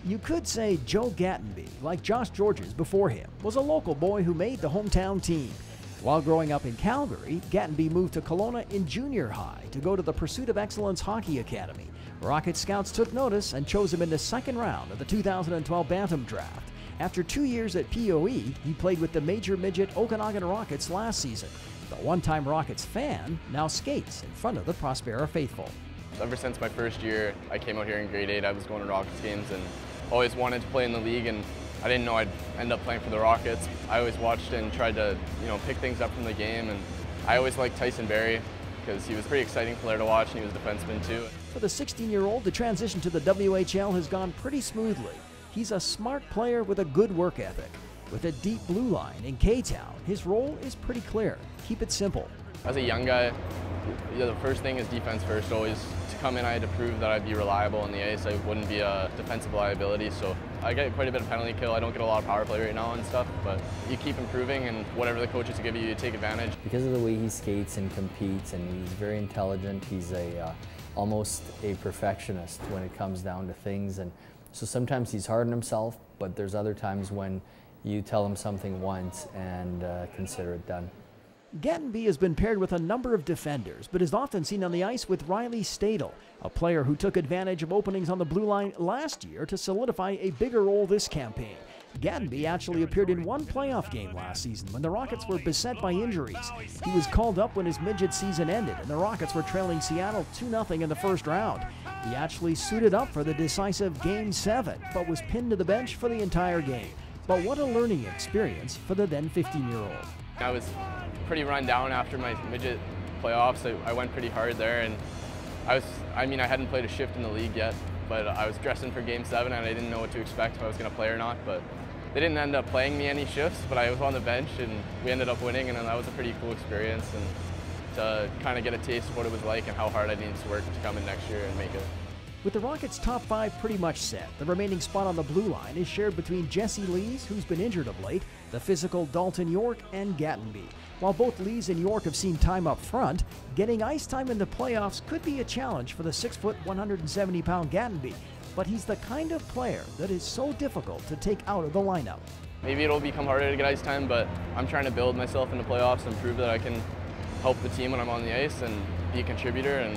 You could say Joe Gatenby, like Josh Georges before him, was a local boy who made the hometown team. While growing up in Calgary, Gatenby moved to Kelowna in junior high to go to the Pursuit of Excellence Hockey Academy. Rocket Scouts took notice and chose him in the second round of the 2012 Bantam Draft. After 2 years at POE, he played with the Major Midget Okanagan Rockets last season. The one-time Rockets fan now skates in front of the Prospera faithful. Ever since my first year, I came out here in grade 8, I was going to Rockets games and always wanted to play in the league, and I didn't know I'd end up playing for the Rockets. I always watched and tried to, pick things up from the game, and I always liked Tyson Barrie because he was a pretty exciting player to watch and he was a defenseman too. For the 16-year-old, the transition to the WHL has gone pretty smoothly. He's a smart player with a good work ethic. With a deep blue line in K-Town, his role is pretty clear. Keep it simple. As a young guy, the first thing is defense first. Always to come in, I had to prove that I'd be reliable on the ice. I wouldn't be a defensive liability. So I get quite a bit of penalty kill. I don't get a lot of power play right now and stuff, but you keep improving, and whatever the coaches give you, you take advantage. Because of the way he skates and competes, and he's very intelligent, he's almost a perfectionist when it comes down to things. And so sometimes he's hard on himself, but there's other times when you tell him something once and consider it done. Gatenby has been paired with a number of defenders, but is often seen on the ice with Riley Stadel, a player who took advantage of openings on the blue line last year to solidify a bigger role this campaign. Gatenby actually appeared in one playoff game last season when the Rockets were beset by injuries. He was called up when his midget season ended and the Rockets were trailing Seattle 2-0 in the first round. He actually suited up for the decisive Game 7, but was pinned to the bench for the entire game. But what a learning experience for the then 15-year-old. I was pretty run down after my midget playoffs. I went pretty hard there, and I hadn't played a shift in the league yet, but I was dressing for Game 7 and I didn't know what to expect, if I was going to play or not. But they didn't end up playing me any shifts, but I was on the bench and we ended up winning, and that was a pretty cool experience, and to kind of get a taste of what it was like and how hard I needed to work to come in next year and make it. With the Rockets' top 5 pretty much set, the remaining spot on the blue line is shared between Jesse Lees, who's been injured of late, the physical Dalton York, and Gatenby. While both Lees and York have seen time up front, getting ice time in the playoffs could be a challenge for the 6-foot, 170-pound Gatenby, but he's the kind of player that is so difficult to take out of the lineup. Maybe it'll become harder to get ice time, but I'm trying to build myself in the playoffs and prove that I can help the team when I'm on the ice and be a contributor, and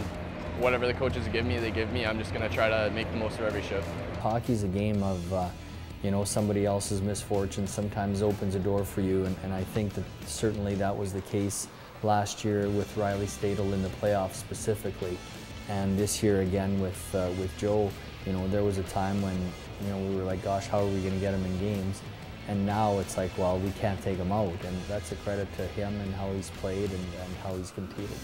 whatever the coaches give me, they give me. I'm just going to try to make the most of every shift. Hockey's a game of, somebody else's misfortune sometimes opens a door for you, and I think that certainly that was the case last year with Riley Stadel in the playoffs specifically. And this year again with Joe, there was a time when, we were like, gosh, how are we going to get him in games? And now it's like, well, we can't take him out, and that's a credit to him and how he's played and how he's competed.